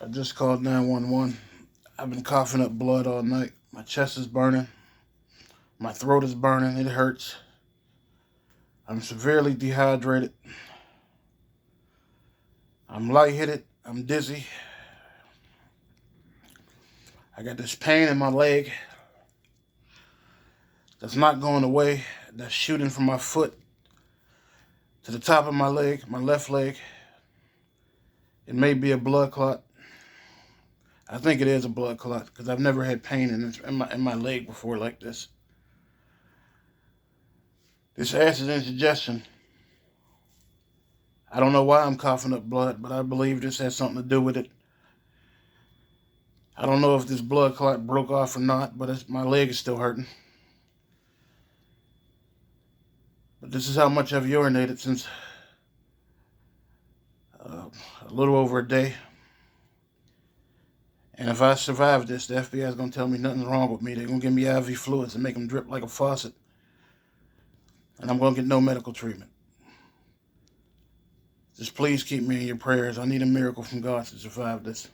I just called 911. I've been coughing up blood all night. My chest is burning. My throat is burning. It hurts. I'm severely dehydrated. I'm lightheaded. I'm dizzy. I got this pain in my leg that's not going away. That's shooting from my foot to the top of my leg, my left leg. It may be a blood clot. I think it is a blood clot because I've never had pain in my leg before like this. This acid indigestion. I don't know why I'm coughing up blood, but I believe this has something to do with it. I don't know if this blood clot broke off or not, but my leg is still hurting. But this is how much I've urinated since a little over a day. And if I survive this, the FBI is going to tell me nothing's wrong with me. They're going to give me IV fluids and make them drip like a faucet. And I'm going to get no medical treatment. Just please keep me in your prayers. I need a miracle from God to survive this.